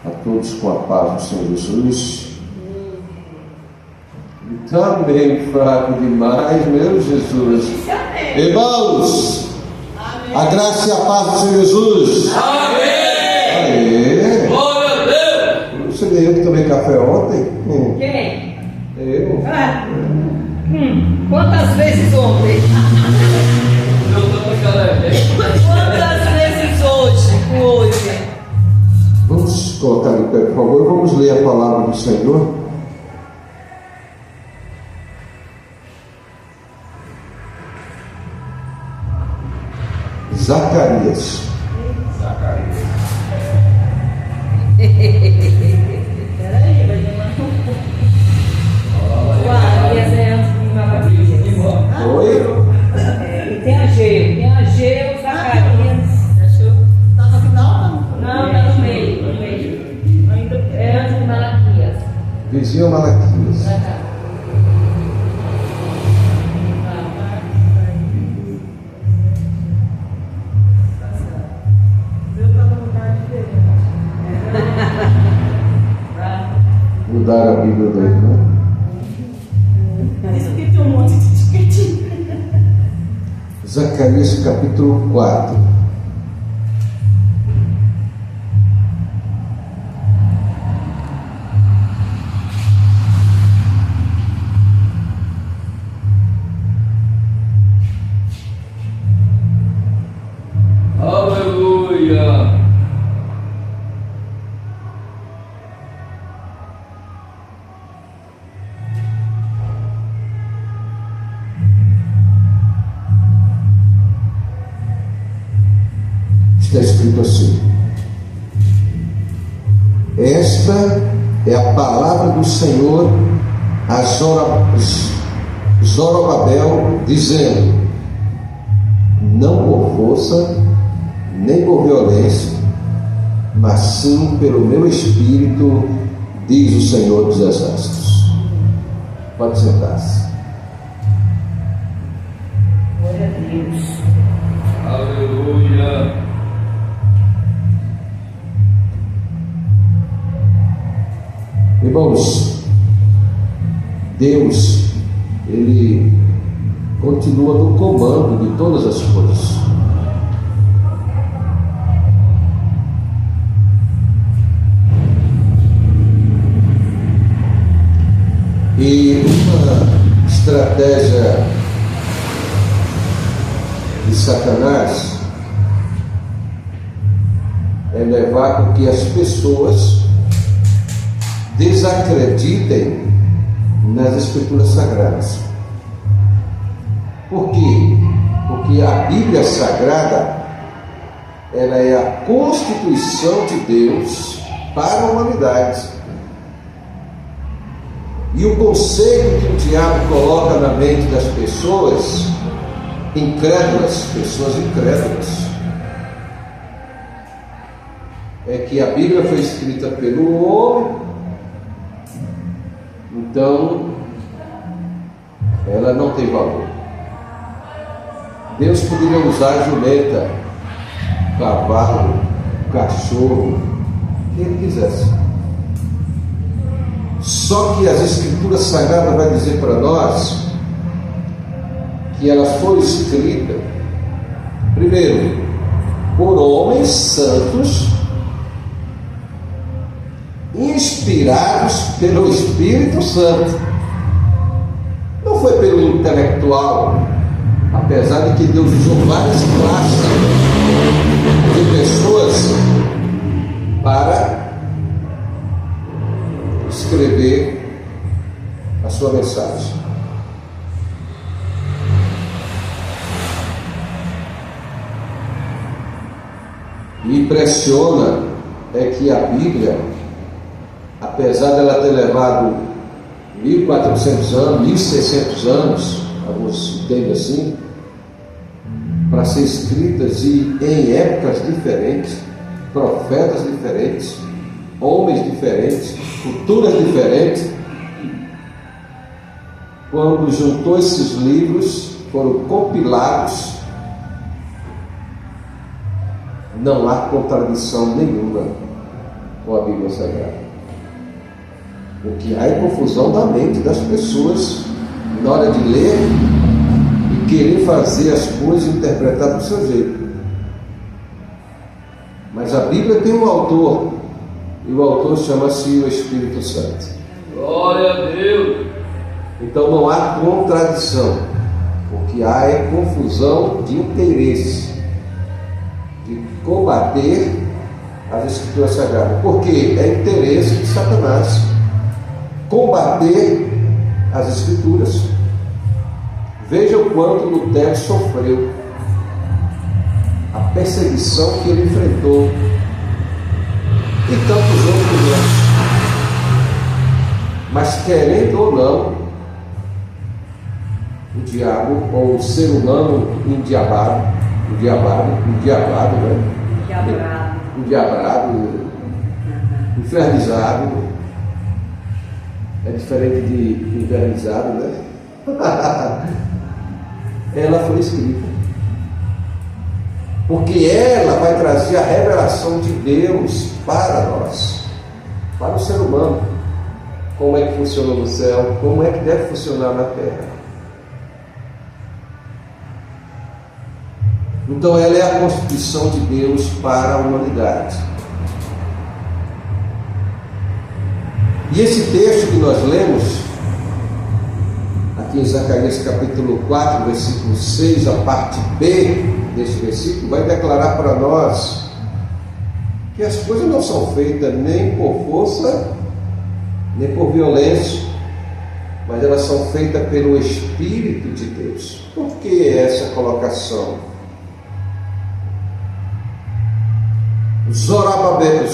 a todos com a paz do Senhor Jesus. Está meio fraco demais, meu Jesus. Irmãos, a graça e a paz do Senhor Jesus. Amém! Aê! Glória a Deus! Você nem eu que tomei café ontem? Quem? Eu. Quantas vezes ontem? Eu estou com aquela ideia. Quantas vezes hoje? Vamos colocar em pé, por favor. Vamos ler a palavra do Senhor. Zacarias. Peraí, vai demorar. Zacarias é Malaquias. Oi? E tem Ageu, Zacarias. Está no final? Não, está no meio. Ainda É antes de Malaquias. Vizinho Malaquias. Deus está num lugar diferente. Mudar a Bíblia dele, né? Isso aqui tem um monte de etiquetinha. Zacarias capítulo 4. Aleluia! Está escrito assim: esta é a palavra do Senhor a Zorobabel, dizendo: não por força, nem por violência, mas sim pelo meu Espírito, diz o Senhor dos Exércitos. Pode sentar-se. Glória a Deus. Aleluia! Irmãos, Deus, Ele continua no comando de todas as coisas. E uma estratégia de Satanás é levar com que as pessoas desacreditem nas Escrituras Sagradas. Por quê? Porque a Bíblia Sagrada, ela é a constituição de Deus para a humanidade. E o conceito que o diabo coloca na mente das pessoas incrédulas, é que a Bíblia foi escrita pelo homem, então ela não tem valor. Deus poderia usar jumenta, cavalo, cachorro, o que ele quisesse. Só que as Escrituras Sagradas vai dizer para nós que elas foram escritas, primeiro, por homens santos, inspirados pelo Espírito Santo. Não foi pelo intelectual, apesar de que Deus usou várias classes de pessoas para escrever a sua mensagem. E impressiona é que a Bíblia, apesar dela ter levado 1400 anos, 1600 anos, alguns entendem assim, para ser escritas e em épocas diferentes, profetas diferentes, homens diferentes, culturas diferentes, quando juntou esses livros, foram compilados, não há contradição nenhuma. com a Bíblia Sagrada. O que há é confusão da mente das pessoas na hora de ler e querer fazer as coisas e interpretar do seu jeito. Mas a Bíblia tem um autor, e o autor chama-se o Espírito Santo. Glória a Deus. Então não há contradição. O que há é confusão de interesse, de combater as Escrituras Sagradas. Porque é interesse de Satanás combater as Escrituras. Veja o quanto Lutero sofreu, a perseguição que ele enfrentou, e tantos outros não. Mas querendo ou não, o diabo, ou o ser humano endiabrado, infernizado, é diferente de infernizado, né? Ela foi escrita, porque ela vai trazer a revelação de Deus para nós, para o ser humano. Como é que funciona no céu, como é que deve funcionar na terra. Então ela é a constituição de Deus para a humanidade. E esse texto que nós lemos aqui em Zacarias capítulo 4, versículo 6, a parte B desse versículo, vai declarar para nós que as coisas não são feitas nem por força, nem por violência, mas elas são feitas pelo Espírito de Deus. Por que essa colocação? Zorobabel,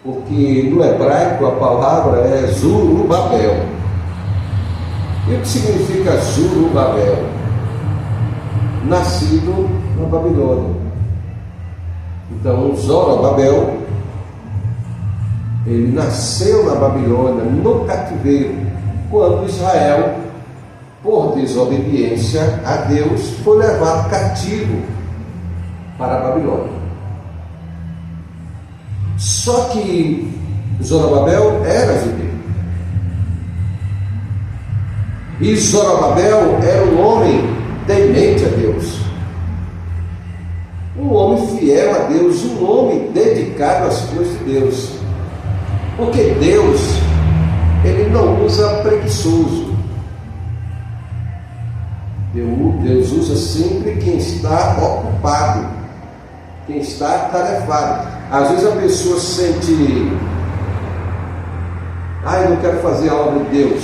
porque no hebraico a palavra é Zurubabel. E o que significa Zurubabel? Nascido na Babilônia. Então Zorobabel, ele nasceu na Babilônia, no cativeiro, quando Israel, por desobediência a Deus, foi levado cativo para a Babilônia. Só que Zorobabel era judeu. E Zorobabel era um homem temente a Deus, um homem fiel a Deus, um homem dedicado às coisas de Deus. Porque Deus, ele não usa preguiçoso. Deus usa sempre quem está ocupado, quem está atarefado. Às vezes a pessoa sente: eu não quero fazer a obra de Deus.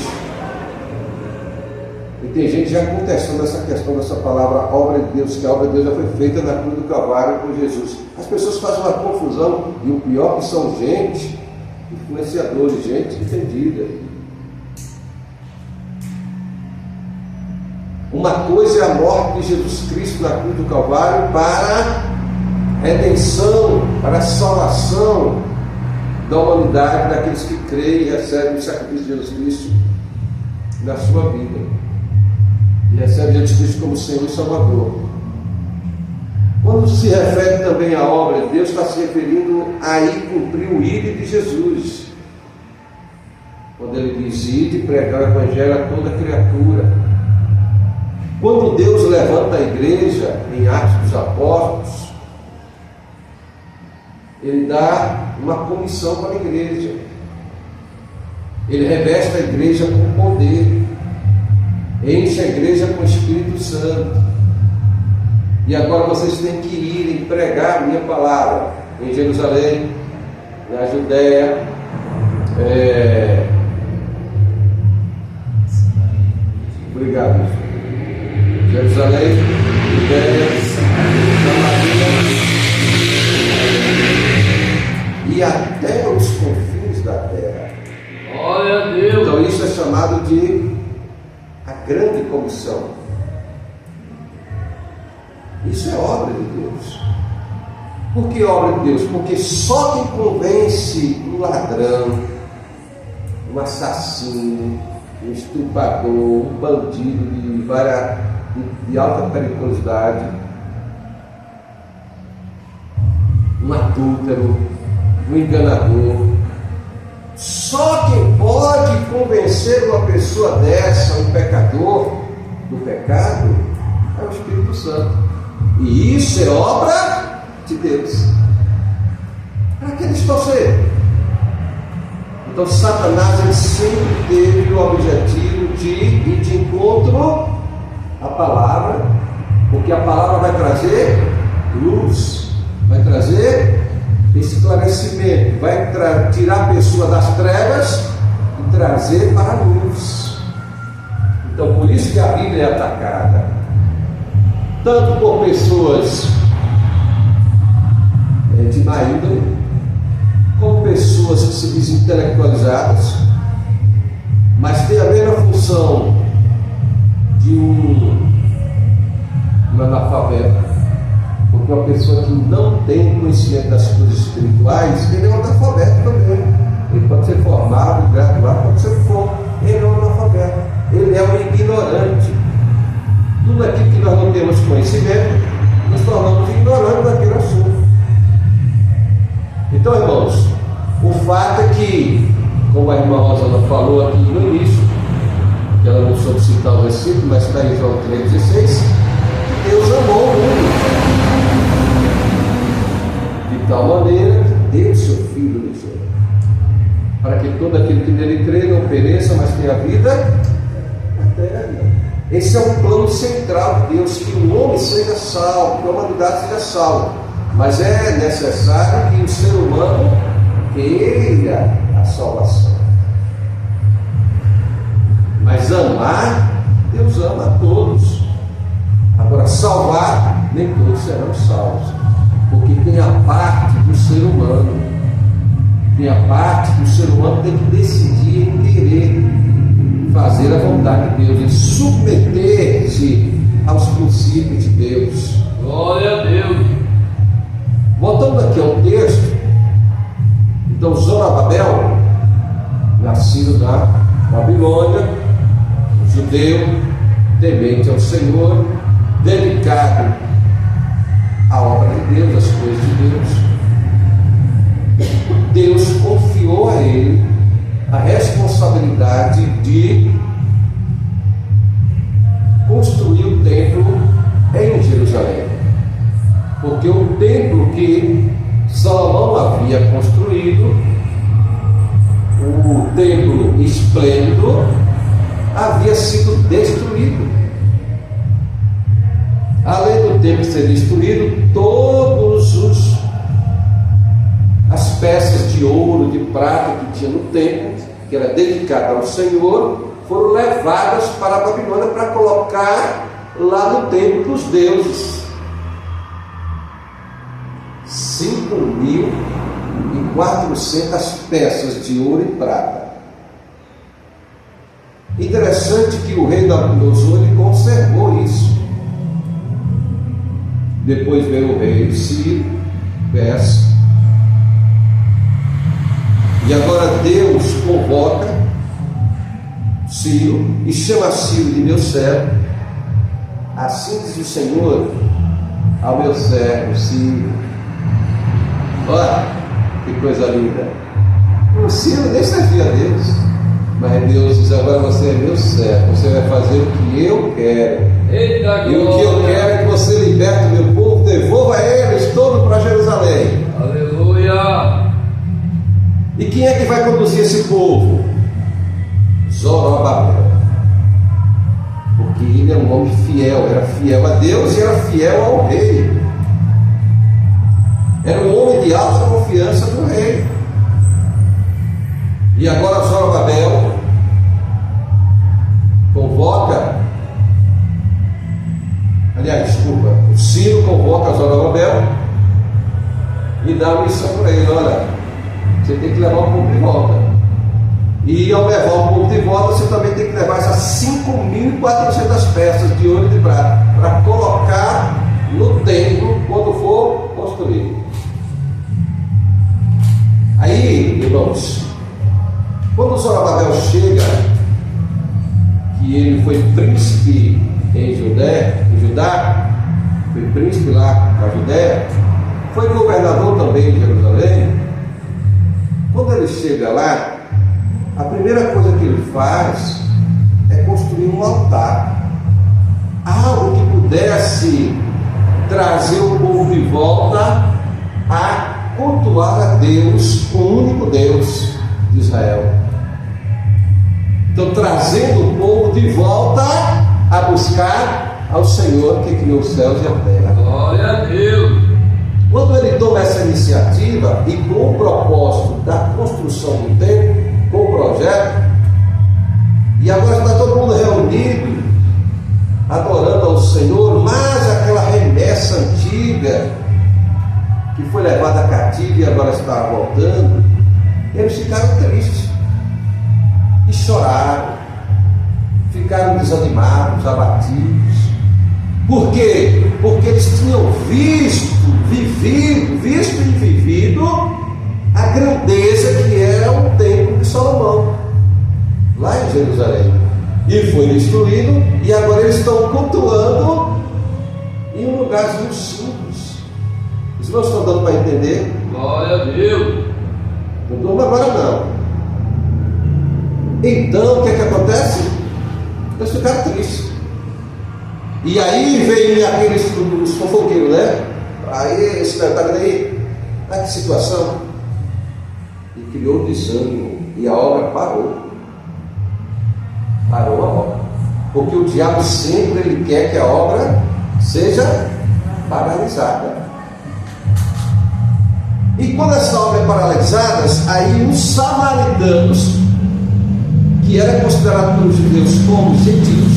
E tem gente já contestando essa questão dessa palavra obra de Deus, que a obra de Deus já foi feita na cruz do Calvário por Jesus. As pessoas fazem uma confusão, e o pior que são gente, influenciadores, gente entendida. Uma coisa é a morte de Jesus Cristo na cruz do Calvário para redenção, para a salvação da humanidade, daqueles que creem e recebem o sacrifício de Jesus Cristo na sua vida, e recebem Jesus Cristo como Senhor e Salvador. Quando se refere também à obra de Deus, está se referindo a ir cumprir o ídolo de Jesus, quando ele diz: ide pregar o Evangelho a toda criatura. Quando Deus levanta a igreja em Atos dos Apóstolos, ele dá uma comissão para a igreja. Ele reveste a igreja com poder, enche a igreja com o Espírito Santo. E agora vocês têm que ir e pregar a minha palavra em Jerusalém, na Judéia, obrigado. Jerusalém, Judéia, Samaria e até os confins da terra. Glória a Deus. Então isso é chamado de a grande comissão. Isso é obra de Deus. Por que obra de Deus? Porque só quem convence um ladrão, um assassino, um estuprador, um bandido de alta periculosidade, adúltero, o enganador. Só quem pode convencer uma pessoa dessa, um pecador, do pecado, é o Espírito Santo. E isso é obra de Deus. Para que distorcer? Então Satanás ele sempre teve o objetivo de ir de encontro à palavra, porque a palavra vai trazer luz, vai trazer esclarecimento, vai tirar a pessoa das trevas e trazer para a luz. Então por isso que a Bíblia é atacada, tanto por pessoas de má índole, como pessoas que se dizem intelectualizadas, mas tem a mesma função de um analfabeto, porque uma pessoa que não tem conhecimento das coisas espirituais, ele é um analfabeto também. Ele pode ser formado, graduado, pode ser for, ele é um analfabeto, ele é um ignorante. Tudo aquilo que nós não temos conhecimento, nos tornamos ignorantes daquele assunto. Então, irmãos, o fato é que, como a irmã Rosana falou aqui no início, que ela não soube citar o versículo, mas está em João 3,16, Deus amou o mundo de tal maneira que deu seu Filho no céu, para que todo aquele que nele crê não pereça, mas tenha vida eterna. Esse é o plano central de Deus, que o homem seja salvo, que a humanidade seja salva. Mas é necessário que o ser humano queira a salvação. Mas amar, Deus ama a todos. Agora, salvar, nem todos serão salvos, porque tem a parte do ser humano. Tem a parte que o ser humano tem que decidir em querer fazer a vontade de Deus, em submeter-se aos princípios de Deus. Glória a Deus. Voltando aqui ao texto, então Zorobabel, nascido na Babilônia, judeu, temente ao Senhor, dedicado à obra de Deus, às coisas de Deus, Deus confiou a ele a responsabilidade de construir o templo em Jerusalém. Porque o templo que Salomão havia construído, o templo esplêndido, havia sido destruído. Além do templo ser destruído, todas as peças de ouro, de prata que tinha no templo, que era dedicado ao Senhor, foram levadas para a Babilônia para colocar lá no templo dos deuses. 5.400 peças de ouro e prata. Interessante que o rei Nabucodonosor conservou isso. Depois veio o rei Ciro, Persa. E agora Deus convoca Ciro e chama Ciro de meu servo. Assim diz o Senhor ao meu servo Ciro. Olha, que coisa linda. O Ciro nem servia a Deus, mas Deus diz: agora você é meu servo, você vai fazer o que eu quero. Eita, e o que eu quero é que você liberte o meu povo, devolva eles todos para Jerusalém. Aleluia. E quem é que vai conduzir esse povo? Zorobabel. Porque ele é um homem fiel, era fiel a Deus e era fiel ao rei. Era um homem de alta confiança do rei. E agora Zorobabel convoca, o Ciro convoca Zorobabel e dá uma missão para ele: olha, você tem que levar o povo de volta. E ao levar o povo de volta, você também tem que levar essas 5.400 peças de ouro e de prata para colocar no templo quando for construído. Aí, irmãos, quando Zorobabel chega, que ele foi príncipe em Judá, foi príncipe lá na Judéia, foi governador também de Jerusalém. Quando ele chega lá, a primeira coisa que ele faz é construir um altar, algo que pudesse trazer o povo de volta a cultuar a Deus, o único Deus de Israel. Então, trazendo o povo de volta a buscar ao Senhor que criou os céus e a terra. Glória a Deus. Quando ele toma essa iniciativa e com o propósito da construção do templo, com o projeto, e agora está todo mundo reunido, adorando ao Senhor, mas aquela remessa antiga, que foi levada cativo e agora está voltando, eles ficaram tristes e choraram, ficaram desanimados, abatidos. Por quê? Porque eles tinham visto e vivido a grandeza que era o templo de Salomão, lá em Jerusalém, e foi destruído, e agora eles estão cultuando em um lugarzinho simples. Os irmãos estão dando para entender? Glória a Deus. Não durma agora não. Então o que é que acontece? Eles ficaram tristes. E aí vem aqueles os fofoqueiros, né? Aí esse espetáculo aí, que situação. E criou desânimo. E a obra parou. Parou a obra. Porque o diabo sempre ele quer que a obra seja paralisada. E quando essa obra é paralisada, aí os samaritanos, que era considerado pelos judeus como gentios,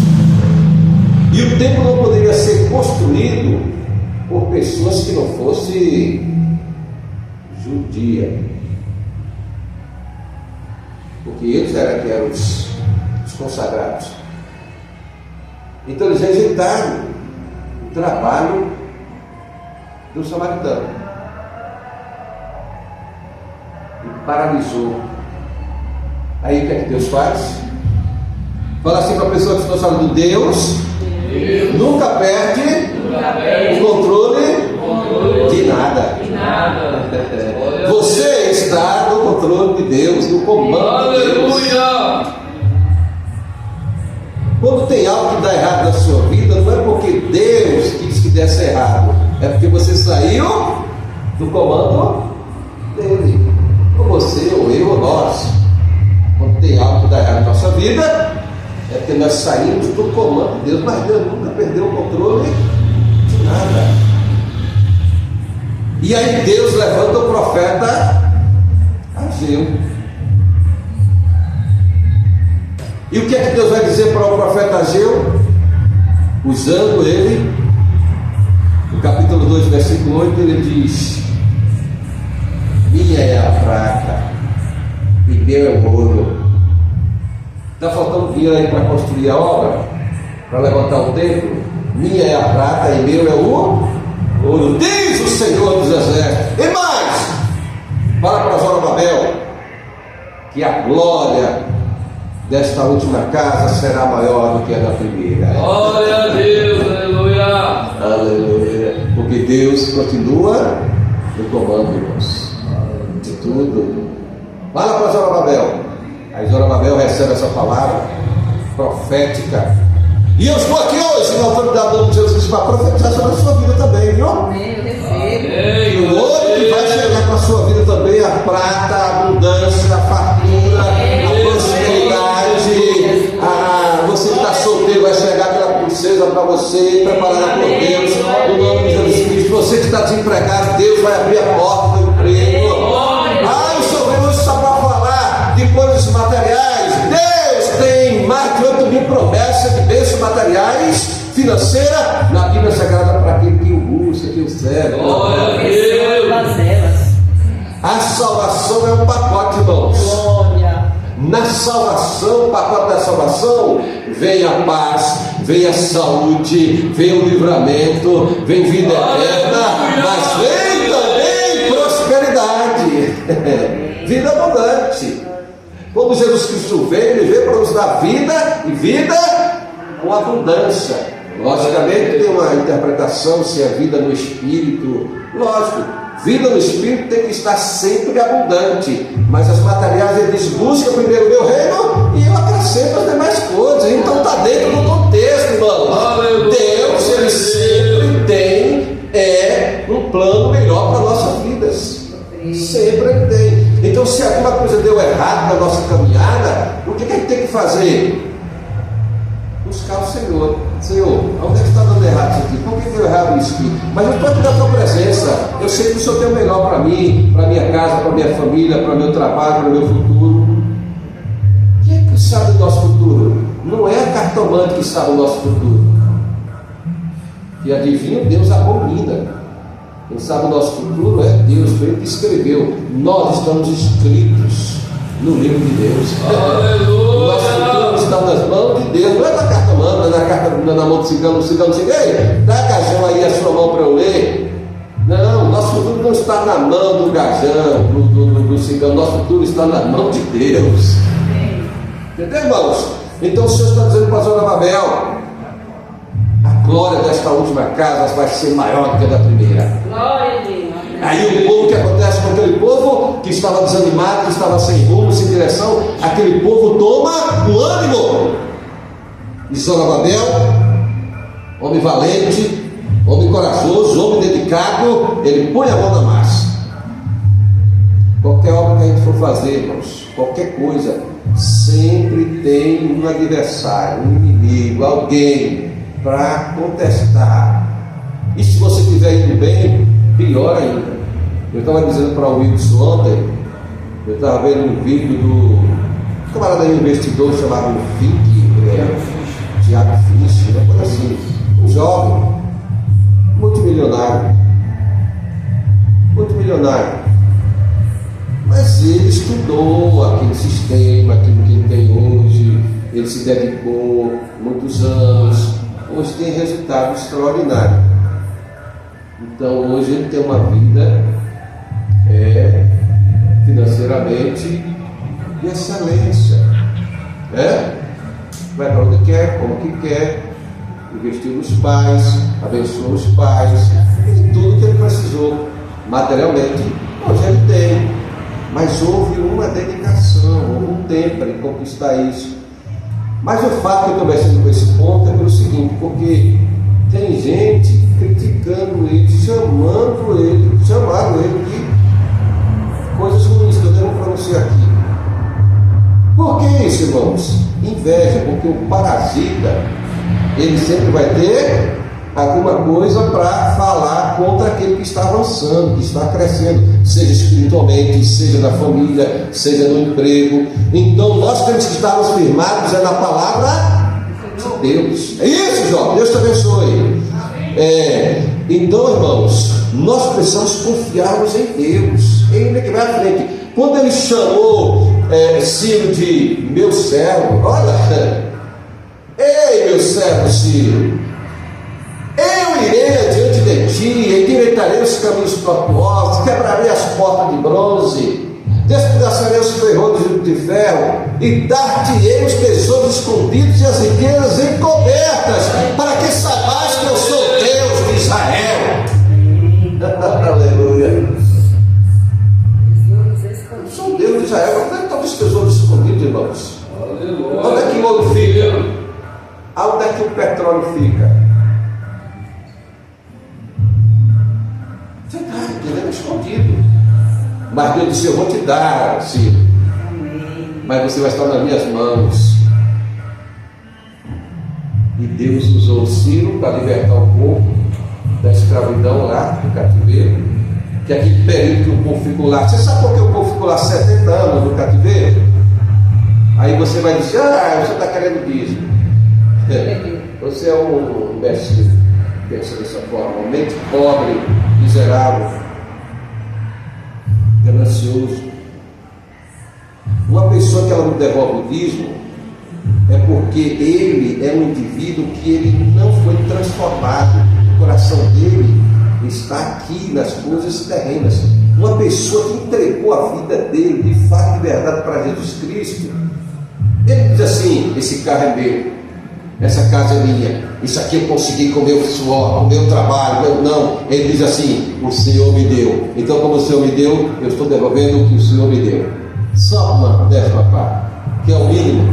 e o templo não poderia ser construído por pessoas que não fossem judia, porque eles eram que eram os consagrados. Então eles rejeitaram o trabalho do samaritano e paralisou. Aí o que é que Deus faz? Fala assim para a pessoa que está falando: Deus nunca perde o controle de nada. Você está no controle de Deus, no comando de Deus. Aleluia. Quando tem algo que dá errado na sua vida, não é porque Deus quis que desse errado, é porque você saiu do comando dele. Ou você, ou eu, ou nós. Quando tem algo que dá errado na nossa vida, é porque nós saímos do comando de Deus, mas Deus nunca perdeu o controle de nada. E aí Deus levanta o profeta Ageu. E o que é que Deus vai dizer para o profeta Ageu? Usando ele, no capítulo 2, versículo 8, ele diz: minha é a prata e meu é o ouro. Está faltando dinheiro aí para construir a obra, para levantar o templo? Minha é a prata e meu é o ouro, diz o Senhor dos Exércitos. E mais, fala para Zorobabel que a glória desta última casa será maior do que a da primeira. Glória a Deus, aleluia. Aleluia. Porque Deus continua no comando, irmãos, de tudo. Fala para Zorobabel. Aí Zorobabel recebe essa palavra profética. E eu estou aqui hoje na autoridade do nome de Jesus Cristo para profetizar sobre a sua vida também, viu? Amém, eu recebo. E o ouro que vai chegar para a sua vida também, a prata, a abundância, a fartura, a prosperidade. Você que está solteiro, vai chegar aquela princesa para você, preparada por Deus, no nome de Jesus Cristo. Você que está desempregado, Deus vai abrir a porta do emprego. Eu sou hoje só para falar de coisas materiais. Deus tem mais de 8 mil promessas de bênçãos materiais, financeira, na Bíblia Sagrada para aquele que o busca, que o serve. Glória a Deus. A salvação é um pacote, irmãos. Glória. Na salvação, o pacote da salvação, vem a paz, vem a saúde, vem o livramento, vem vida eterna, mas vem também prosperidade, vida abundante. Quando Jesus Cristo veio, ele veio para nos dar vida e vida com abundância. Logicamente tem uma interpretação se é vida no espírito, lógico, Vida no Espírito tem que estar sempre abundante, mas as materiais ele diz: busca primeiro o meu reino e eu acrescento as demais coisas. Então está dentro do contexto, irmão. Deus, ele sempre tem um plano melhor para nossas vidas. Sempre ele tem. Então, se alguma coisa deu errado na nossa caminhada, o que a gente tem que fazer? Buscar o Senhor. Senhor, onde é que está dando errado isso aqui? Por que deu errado isso aqui? Mas eu estou aqui na tua presença. Eu sei que o Senhor tem o melhor para mim, para minha casa, para minha família, para meu trabalho, para o meu futuro. Quem é que sabe do nosso futuro? Não é a cartomante que sabe o nosso futuro. Que adivinha, Deus abomina. Quem sabe o nosso futuro é Deus, foi Ele que escreveu. Nós estamos escritos no livro de Deus. O nosso futuro está nas mãos de Deus. Não é na carta manda, não é na mão do cigano. O cigano diz: ei, dá gajão aí a sua mão para eu ler. Não, o nosso futuro não está na mão do gajão, do cigano. O nosso futuro está na mão de Deus. Entendeu, irmãos? Então o Senhor está dizendo para Zorobabel: a glória desta última casa vai ser maior do que a da primeira. Glória a Deus. Aí o povo, que acontece com aquele povo que estava desanimado, que estava sem rumo, sem direção, aquele povo toma um ânimo. E Zorobabel, homem valente, homem corajoso, homem dedicado, ele põe a mão na massa. Qualquer obra que a gente for fazer, irmãos, qualquer coisa, sempre tem um adversário, um inimigo, alguém para contestar. E se você estiver indo bem, pior ainda. Eu estava dizendo para o Wilson ontem, eu estava vendo um vídeo do camarada investidor chamado Fink, Thiago Fisch, uma coisa assim, um jovem, multimilionário, mas ele estudou aquele sistema, aquilo que ele tem hoje, ele se dedicou muitos anos, hoje tem resultado extraordinário. Então hoje ele tem uma vida financeiramente de excelência, vai para onde quer, como que quer, investiu nos pais, abençoou os pais, fez tudo que ele precisou materialmente. Hoje ele tem, mas houve uma dedicação, houve um tempo para ele conquistar isso. Mas o fato que eu estou mexendo com esse ponto é pelo seguinte: porque tem gente criticando ele, chamaram ele de coisas ruins que eu devo pronunciar aqui. Por que isso, irmãos? Inveja, porque o parasita, ele sempre vai ter alguma coisa para falar contra aquele que está avançando, que está crescendo, seja espiritualmente, seja na família, seja no emprego. Então nós temos que estar firmados na palavra de Deus. É isso, Jó. Deus te abençoe. Então, irmãos, nós precisamos confiarmos em Deus. Ele que vai à frente. Quando ele chamou Ciro de meu servo, olha, ei, meu servo Ciro, eu irei adiante de ti, endireitarei os caminhos tortuosos, quebrarei as portas de bronze, despedaçarei os ferrolhos de ferro, e dar-te-ei os tesouros escondidos e as riquezas encobertas, para que saibas que eu sou Deus de Israel. Aleluia. Eu sou Deus de Israel. Onde é que estão os tesouros escondidos, irmãos? Aleluia. Onde é que o ouro fica? Onde é que o petróleo fica? Verdade, ele é escondido. Mas Deus disse: eu vou te dar, Ciro. Mas você vai estar nas minhas mãos. E Deus usou Ciro para libertar o povo da escravidão lá do cativeiro, que é aquele período que o povo ficou lá. Você sabe por que o povo ficou lá 70 anos no cativeiro? Aí você vai dizer: você está querendo dízimo. Você é um imbecil, pensa dessa forma, mente pobre, miserável, ganancioso. Uma pessoa que ela não devolve o dízimo é porque ele é um indivíduo que ele não foi transformado. O coração dele está aqui nas coisas terrenas. Uma pessoa que entregou a vida dele de fato e verdade para Jesus Cristo, ele diz assim: esse carro é meu, essa casa é minha, isso aqui eu consegui com o meu suor, com o meu trabalho. Não, ele diz assim: o Senhor me deu. Então, como o Senhor me deu, eu estou devolvendo o que o Senhor me deu. Só uma 10ª parte, que é o mínimo,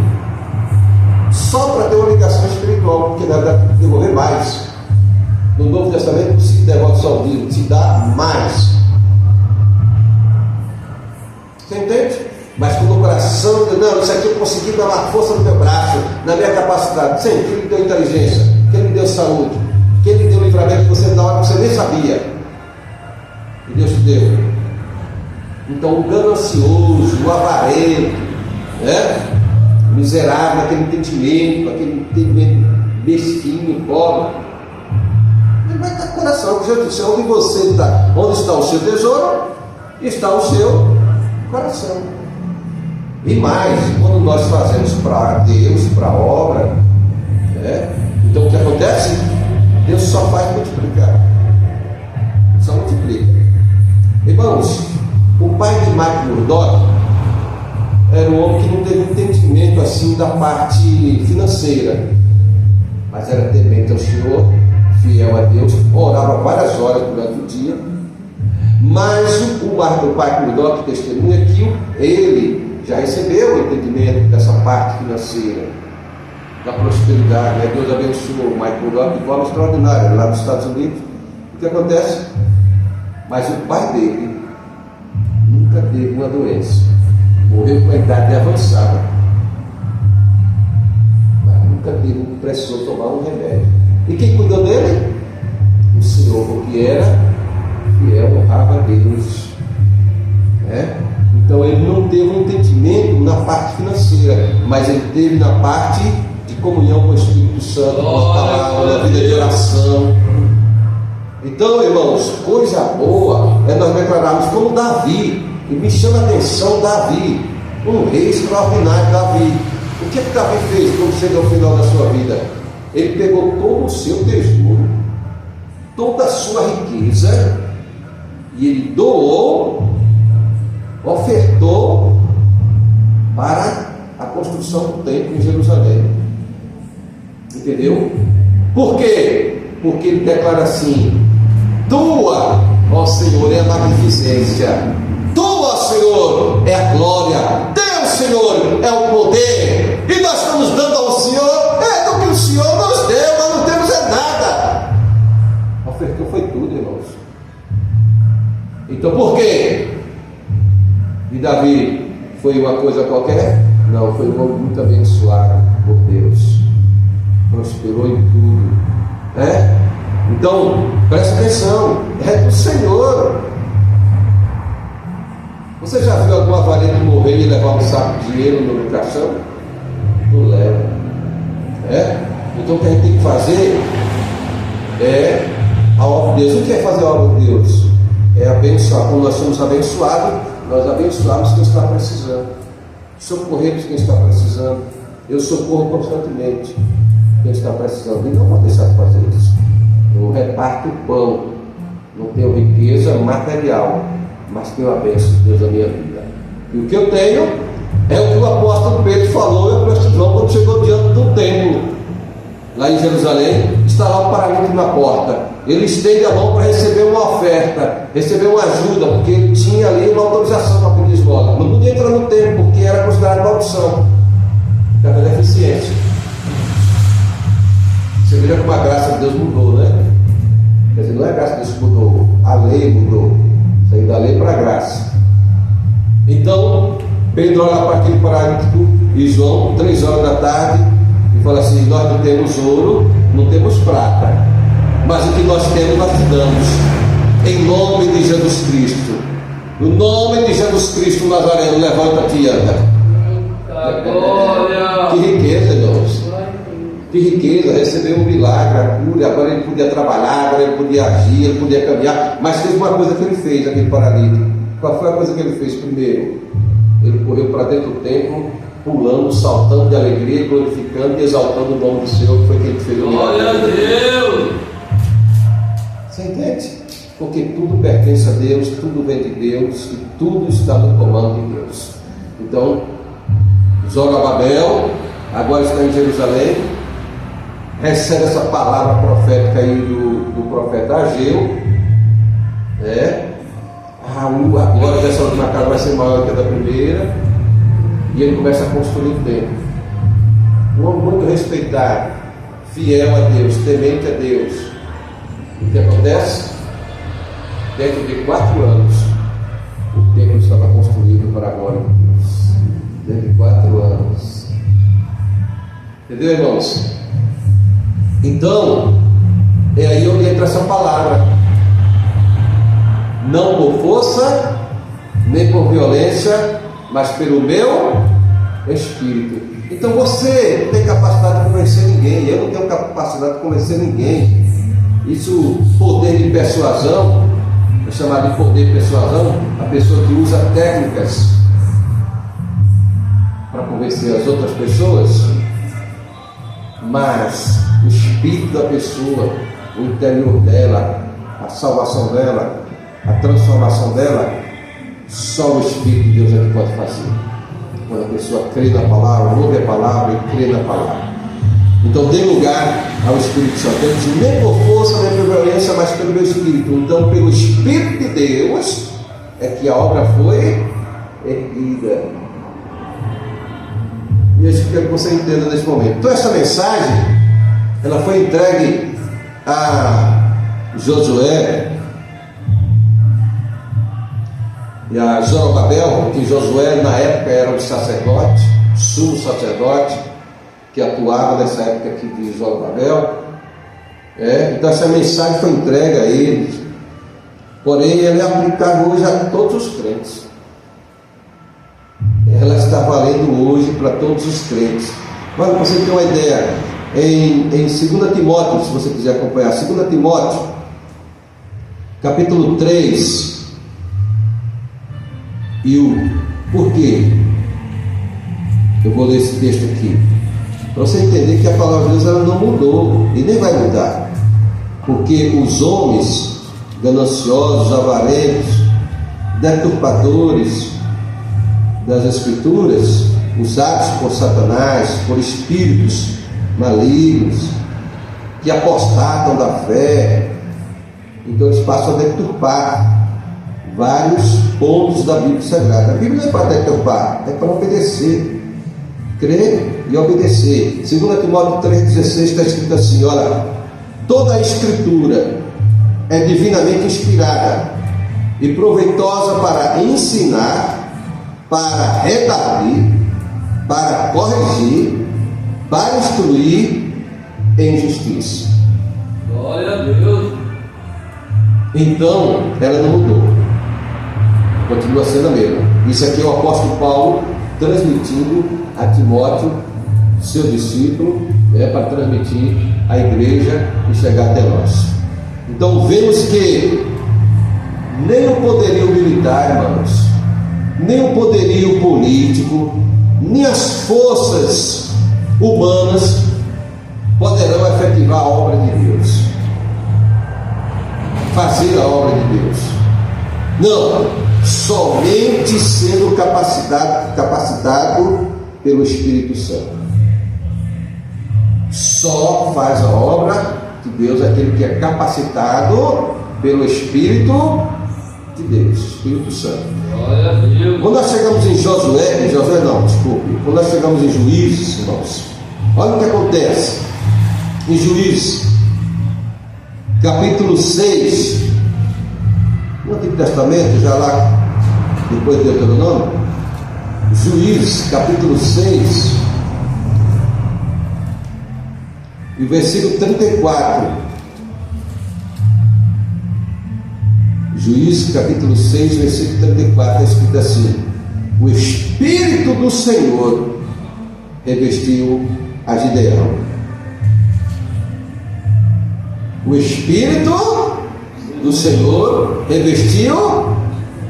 só para ter uma ligação espiritual, porque nada dá para devolver mais. No Novo Testamento se devolve só o mínimo, se dá mais. Você entende? Mas quando o coração diz: não, isso aqui eu consegui dar uma força no meu braço, na minha capacidade. Sim, que ele deu inteligência, que ele deu saúde, que ele deu livramento que você na hora que você nem sabia, e Deus te deu. Então o ganancioso, o avarento, né? O miserável, aquele entendimento mesquinho, pobre, ele vai estar com o coração. Jesus disse: onde você está, onde está o seu tesouro, está o seu coração. E mais, quando nós fazemos para Deus, para a obra, né? Então o que acontece? Deus só faz multiplicar, só multiplica. Irmãos, o pai de Mike Murdock era um homem que não teve entendimento assim da parte financeira, mas era temente ao Senhor, fiel a Deus, orava várias horas durante o dia. Mas o pai Murdock testemunha que ele já recebeu o entendimento dessa parte financeira, da prosperidade, né? Deus abençoou o Mike Murdock de forma extraordinária lá nos Estados Unidos. O que acontece? Mas o pai dele nunca teve uma doença, morreu com a idade avançada, mas nunca precisou tomar um remédio. E quem cuidou dele? O Senhor, porque era fiel, honrava a Deus, né? Então ele não teve um entendimento na parte financeira, mas ele teve na parte de comunhão com o Espírito Santo, com a palavra, na vida de oração. Então, irmãos, coisa boa é nós declararmos como Davi. E me chama a atenção Davi, um rei extraordinário. Davi, o que Davi fez quando chega ao final da sua vida? Ele pegou todo o seu tesouro, toda a sua riqueza, e ele doou, ofertou para a construção do templo em Jerusalém. Entendeu? Por quê? Porque ele declara assim: tua, ó Senhor, é a magnificência, tua, Senhor, é a glória, teu, Senhor, é o poder, e nós estamos dando ao Senhor do que o Senhor nos deu. Nós não temos nada. Ofertou foi tudo, irmãos. Então por quê? E Davi foi uma coisa qualquer? Não, foi um homem muito abençoado por Deus, prosperou em tudo, né? Então presta atenção, é do Senhor. Você já viu alguma valente morrer e levar um saco de dinheiro no caixão? Não leva, Então o que a gente tem que fazer é a obra de Deus. O que é fazer a obra de Deus? É abençoar. Quando nós somos abençoados, nós abençoamos quem está precisando, socorremos quem está precisando. Eu socorro constantemente quem está precisando, e não vou deixar de fazer isso. Eu reparto o pão, não tenho riqueza material, mas tenho a bênção de Deus na minha vida. E o que eu tenho é o que o apóstolo Pedro falou ao apóstolo João quando chegou diante do templo, lá em Jerusalém. Está lá o paralítico na porta. Ele estende a mão para receber uma oferta, receber uma ajuda, porque ele tinha ali uma autorização para pedir esmola. Não podia entrar no templo, porque era considerado maldição, era deficiência. Você veja como a graça de Deus mudou, né? Quer dizer, não é a graça de Deus que mudou, a lei mudou. Saiu da lei para a graça. Então Pedro olha para aquele paralítico e João, 3 horas da tarde, e fala assim: nós não temos ouro, não temos prata, mas o que nós temos nós te damos, em nome de Jesus Cristo. No nome de Jesus Cristo Nazareno, levanta-te e anda. Glória! Que riqueza, irmãos. Que riqueza, recebeu um milagre, a cura. Agora ele podia trabalhar, agora ele podia agir, ele podia caminhar. Mas teve uma coisa que ele fez, aquele paralítico. Qual foi a coisa que ele fez primeiro? Ele correu para dentro do templo, pulando, saltando de alegria, glorificando e exaltando o nome do Senhor, que foi quem fez o milagre. Glória a Deus! Você entende? Porque tudo pertence a Deus, tudo vem de Deus e tudo está no comando de Deus. Então, Zorobabel agora está em Jerusalém, recebe essa palavra profética aí do profeta Ageu, a glória dessa última casa vai ser maior que a da primeira, e ele começa a construir o templo. Um homem muito respeitado, fiel a Deus, temente a Deus. O que acontece? Dentro de 4 anos, o templo estava construído para a glória de Deus. Dentro de 4 anos. Entendeu, irmãos? Então, é aí onde entra essa palavra: não por força, nem por violência, mas pelo meu Espírito. Então você não tem capacidade de convencer ninguém, eu não tenho capacidade de convencer ninguém. Isso, poder de persuasão, é chamado de poder de persuasão, a pessoa que usa técnicas para convencer as outras pessoas, mas o espírito da pessoa, o interior dela, a salvação dela, a transformação dela, só o Espírito de Deus é que pode fazer. Quando a pessoa crê na palavra, ouve a palavra e crê na palavra. Então dê lugar ao Espírito Santo. Ele diz: nem por força, nem por violência, mas pelo meu Espírito. Então, pelo Espírito de Deus é que a obra foi erguida. E eu quero que você entenda nesse momento. Então essa mensagem, ela foi entregue a Josué e a Zorobabel, que Josué na época era um sacerdote, sumo sacerdote, que atuava nessa época aqui de Zorobabel. Então essa mensagem foi entregue a eles, porém ela é aplicável hoje a todos os crentes. Ela está valendo hoje para todos os crentes. Mas para você ter uma ideia, em 2 Timóteo, se você quiser acompanhar, 2 Timóteo, capítulo 3, e o porquê eu vou ler esse texto aqui, para você entender que a palavra de Deus ela não mudou e nem vai mudar, porque os homens gananciosos, avarentos, deturpadores das Escrituras, usados por Satanás, por espíritos malignos, que apostatam da fé, então eles passam a deturpar vários pontos da Bíblia Sagrada. A Bíblia não é para deturpar, é para obedecer, crer e obedecer. 2 Timóteo 3,16 está escrito assim: olha, toda a Escritura é divinamente inspirada e proveitosa para ensinar, para redarguir, para corrigir, para instruir em justiça. Glória a Deus. Então, ela não mudou, continua sendo a mesma. Isso aqui é o apóstolo Paulo transmitindo a Timóteo, seu discípulo, para transmitir à igreja e chegar até nós. Então vemos que nem o poderio militar, irmãos, nem o poderio político, nem as forças humanas poderão efetivar a obra de Deus, fazer a obra de Deus. Não, somente sendo capacitado pelo Espírito Santo. Só faz a obra de Deus aquele que é capacitado pelo Espírito de Deus, Espírito Santo. Glória a Deus. Quando nós chegamos em quando nós chegamos em Juízes, irmãos, olha o que acontece em Juízes, capítulo 6, no Antigo Testamento, já lá depois de Deuteronômio. Juízes, capítulo 6, e o versículo 34. Juízes, capítulo 6, versículo 34, é escrito assim: o Espírito do Senhor revestiu a Gideão. O Espírito do Senhor revestiu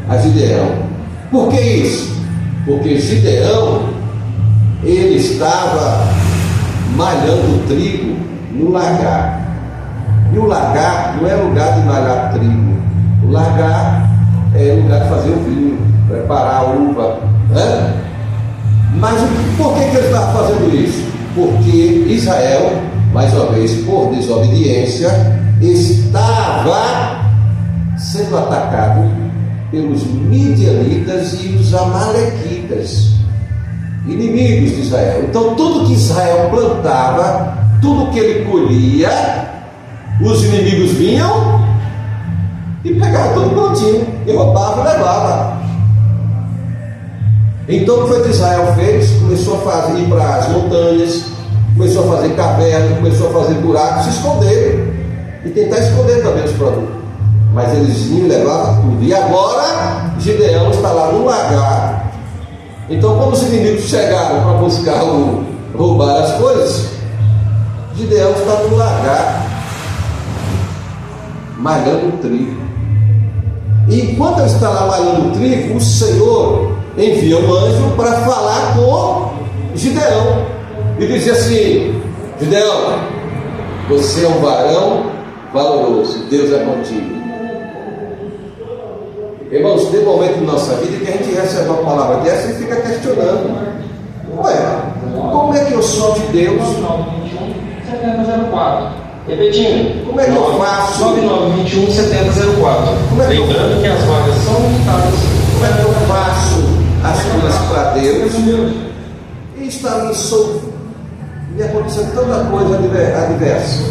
a Gideão. Por que isso? Porque Gideão, ele estava malhando trigo no lagar. E o lagar não é lugar de malhar trigo. O lagar é lugar de fazer o vinho, preparar a uva, né? Mas por que ele estava fazendo isso? Porque Israel mais uma vez por desobediência, estava sendo atacado pelos midianitas e os amalequitas, inimigos de Israel. Então tudo que Israel plantava, tudo que ele colhia, os inimigos vinham e pegavam tudo prontinho, e roubavam e levavam. Então o que foi que Israel fez? Começou a fazer, ir para as montanhas, começou a fazer cavernas, começou a fazer buracos, se esconder e tentar esconder também os produtos. Mas eles vinham e levavam tudo. E agora Gideão está lá no lagar. Então quando os inimigos chegaram para buscar roubar as coisas, Gideão está no lagar malhando o trigo. E enquanto ele está lá malhando o trigo, o Senhor envia um anjo para falar com Gideão e dizer assim: Gideão, você é um varão valoroso, Deus é contigo. Irmãos, tem momento na nossa vida que a gente recebe uma palavra dessa e fica questionando: ué, como é que eu sou de Deus? 7004. Repetindo, como é que eu faço? 9921 7004. Lembrando que as vagas são limitadas. Como é que eu faço as coisas para Deus? E está me acontecendo tanta coisa adversa.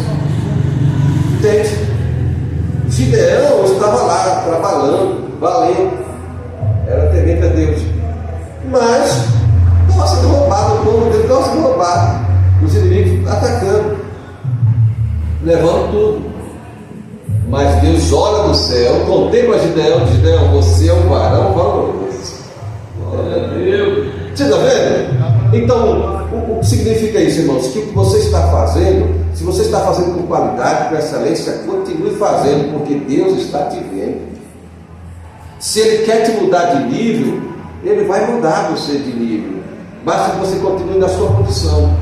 Entende? Gideão estava lá trabalhando, valendo, era temente a Deus, mas estava sendo roubado, o povo dele estava sendo roubado, os inimigos atacando, levando tudo. Mas Deus olha do céu, contempla Gideão, Gideão, você é um varão valoroso. Glória a Deus. Você está vendo? Então, o que significa isso, irmãos? Que o que você está fazendo, se você está fazendo com qualidade, com excelência, continue fazendo, porque Deus está te vendo. Se Ele quer te mudar de nível, Ele vai mudar você de nível. Basta que você continue na sua posição,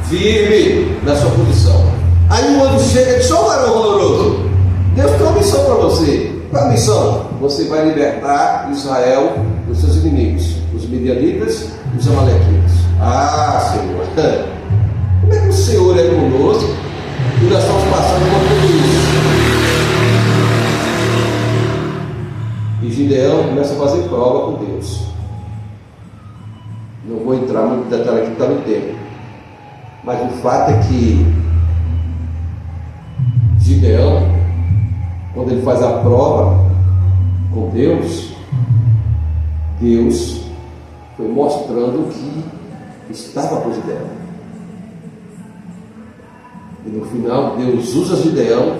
firme na sua posição. Aí o anjo chega e diz: ó varão valoroso, Deus tem uma missão para você. Qual a missão? Você vai libertar Israel dos seus inimigos, os midianitas e os amalequitas. Ah, Senhor, como é que o Senhor é conosco e nós estamos passando por tudo isso? E Gideão começa a fazer prova com Deus. Não vou entrar muito em detalhe aqui, está no tempo. Mas o fato é que Gideão, quando ele faz a prova com Deus, Deus foi mostrando que estava com Gideão. E no final, Deus usa Gideão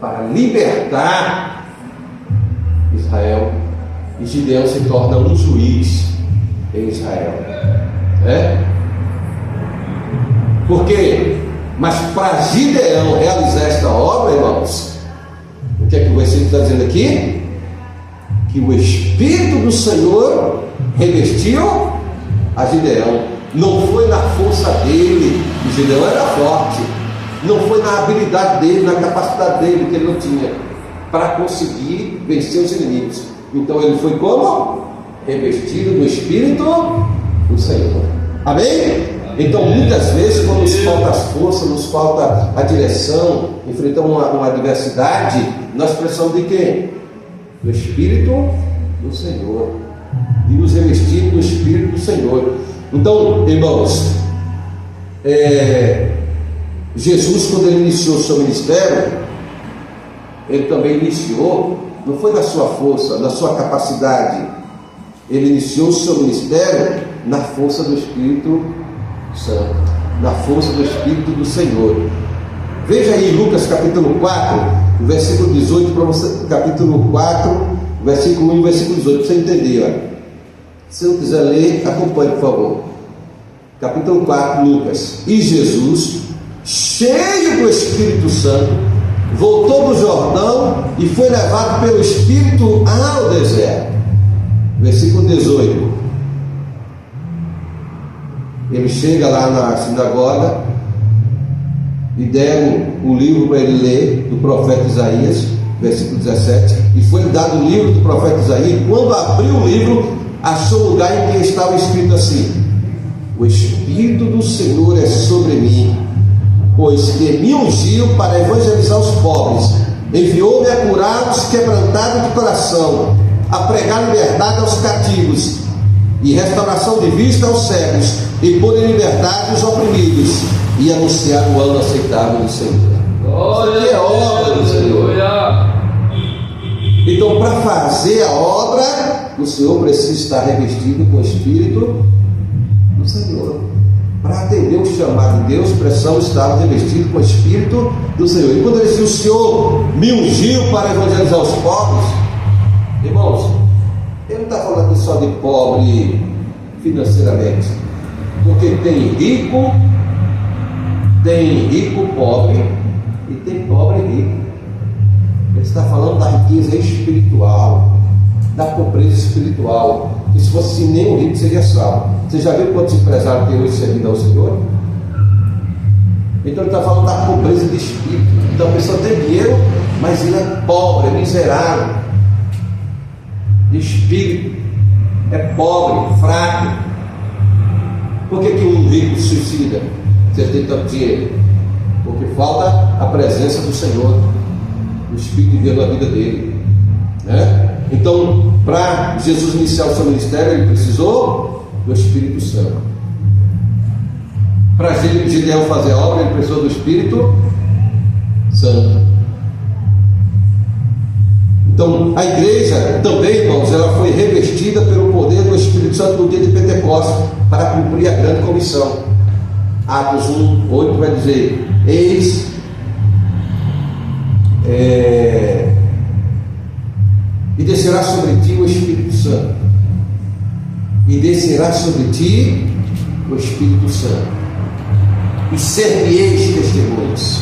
para libertar Israel. E Gideão se torna um juiz em Israel. Por quê? Mas para Gideão realizar esta obra, irmãos, o que é que o versículo está dizendo aqui? Que o Espírito do Senhor revestiu a Gideão. Não foi na força dele, que Gideão era forte. Não foi na habilidade dele, na capacidade dele, que ele não tinha, para conseguir vencer os inimigos. Então ele foi como? Revestido do Espírito do Senhor. Amém? Então muitas vezes, quando nos falta as forças, nos falta a direção, enfrentamos uma adversidade, nós precisamos de quem? Do Espírito do Senhor, de nos revestir do Espírito do Senhor. Então, irmãos, Jesus, quando ele iniciou o seu ministério, ele também iniciou, não foi na sua força, na sua capacidade, ele iniciou o seu ministério na força do Espírito Santo, na força do Espírito do Senhor. Veja aí Lucas capítulo 4, versículo 18 para você, capítulo 4, versículo 1 e versículo 18, para você entender. Olha. Se não quiser ler, acompanhe, por favor. Capítulo 4, Lucas. E Jesus, cheio do Espírito Santo, voltou do Jordão e foi levado pelo Espírito ao deserto. Versículo 18. Ele chega lá na sinagoga e deram um livro para ele ler, do profeta Isaías, versículo 17. E foi dado o livro do profeta Isaías. E quando abriu o livro, achou um lugar em que estava escrito assim: o Espírito do Senhor é sobre mim, pois que me ungiu para evangelizar os pobres, enviou-me a curar os quebrantados de coração, a pregar liberdade aos cativos e restauração de vista aos cegos, e pôr em liberdade os oprimidos, e anunciar o ano aceitável do Senhor. Isso aqui é obra do Senhor. Então, para fazer a obra, o Senhor precisa estar revestido com o Espírito do Senhor. Para atender o chamado de Deus, precisamos estar revestidos com o Espírito do Senhor. E quando ele diz, o Senhor me ungiu para evangelizar os pobres, irmãos, ele não está falando só de pobre financeiramente, porque tem rico pobre e tem pobre rico. Ele está falando da riqueza espiritual, da pobreza espiritual, que se fosse assim, nem o rico seria salvo. Você já viu quantos empresários tem hoje servindo ao Senhor? Então ele está falando da pobreza de espírito. Então a pessoa tem dinheiro, mas ele é pobre, é miserável de espírito, é pobre, fraco. Por que um rico se suicida? Você tem tanto dinheiro? Porque falta a presença do Senhor, o Espírito de Deus na vida dele, né? Então, para Jesus iniciar o seu ministério, ele precisou do Espírito Santo. Para Gideão fazer a obra, ele precisou do Espírito Santo. Então, a igreja também, irmãos, ela foi revestida pelo poder do Espírito Santo no dia de Pentecostes para cumprir a grande comissão. Atos 1:8 vai dizer: eis e descerá sobre ti o Espírito Santo, e descerá sobre ti o Espírito Santo, e ser-me-eis testemunhas.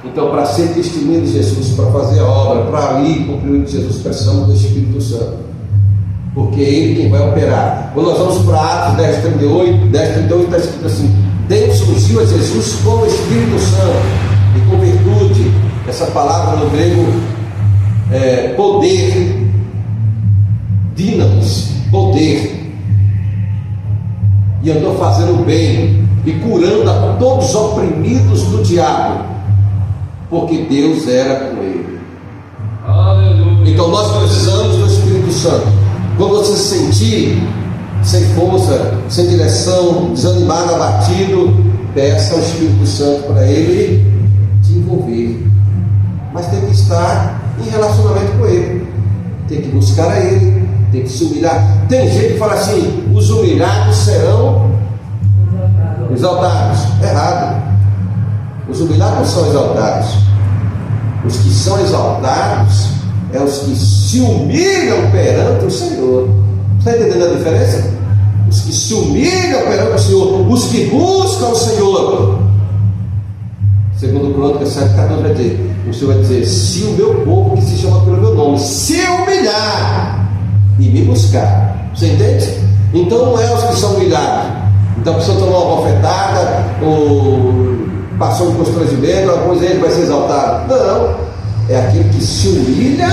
Então, para ser testemunha de Jesus, para fazer a obra, para ali cumprir o que Jesus, precisamos do Espírito Santo, porque é Ele quem vai operar. Quando nós vamos para Atos 10:38 está escrito assim: Deus ungiu a Jesus com o Espírito Santo e com virtude. Essa palavra no grego é poder, dínamos, poder, e andou fazendo bem e curando a todos os oprimidos do diabo, porque Deus era com ele. Aleluia. Então nós precisamos do Espírito Santo. Quando você se sentir sem força, sem direção, desanimado, abatido, peça ao Espírito Santo para ele te envolver. Mas tem que estar em relacionamento com ele, tem que buscar a ele, tem que se humilhar. Tem gente que fala assim: os humilhados serão exaltados. Errado. Os humilhados não são exaltados. Os que são exaltados é os que se humilham perante o Senhor. Está entendendo a diferença? Os que se humilham perante o Senhor, os que buscam o Senhor. Segundo Crônicas 7:14 vai dizer: o Senhor vai dizer, se o meu povo, que se chama pelo meu nome, se humilhar e me buscar. Você entende? Então não é os que são humilhados. Então a pessoa tomou uma bofetada, ou passou um constrangimento, alguma coisa, ele vai ser exaltado. Não, é aquele que se humilha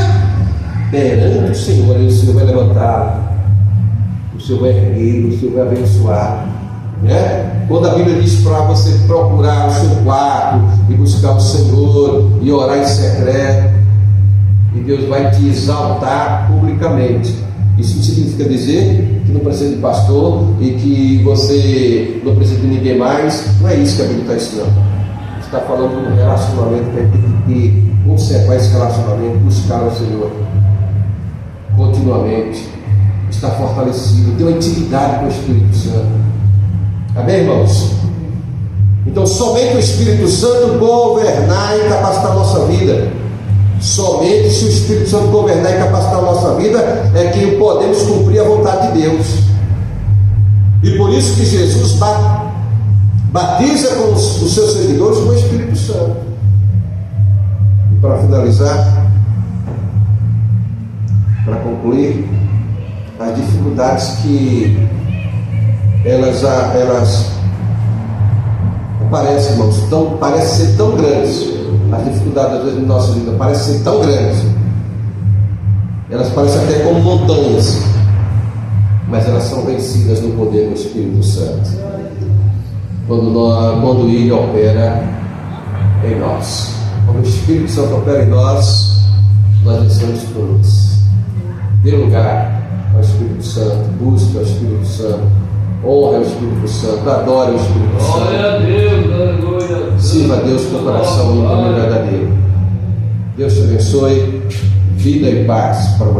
perante o Senhor, e o Senhor vai levantar, o Senhor vai erguer, o Senhor vai abençoar, né? Quando a Bíblia diz para você procurar o seu quarto e buscar o Senhor e orar em secreto, e Deus vai te exaltar publicamente. Isso não significa dizer que não precisa de pastor e que você não precisa de ninguém mais. Não é isso que a Bíblia está ensinando. Está falando de um relacionamento que a gente tem que ter, conservar esse relacionamento, buscar o Senhor continuamente, estar fortalecido, ter uma intimidade com o Espírito Santo. Amém, irmãos? Então, somente o Espírito Santo governar e capacitar a nossa vida. Somente se o Espírito Santo governar e capacitar a nossa vida é que podemos cumprir a vontade de Deus. E por isso que Jesus batiza com os seus seguidores com o Espírito Santo. E para finalizar, para concluir, as dificuldades que elas aparecem, irmãos, parecem ser tão grandes. As dificuldades às vezes na nossa vida parecem ser tão grandes, elas parecem até como montanhas, mas elas são vencidas no poder do Espírito Santo. quando Ele opera em nós. Quando o Espírito Santo opera em nós estamos prontos. Dê lugar ao Espírito Santo, busque ao Espírito Santo, honre ao Espírito Santo, adore ao Espírito Santo. Glória a Deus, glória a Deus. Sirva a Deus com o coração limpo e verdadeiro. Deus te abençoe, vida e paz para você.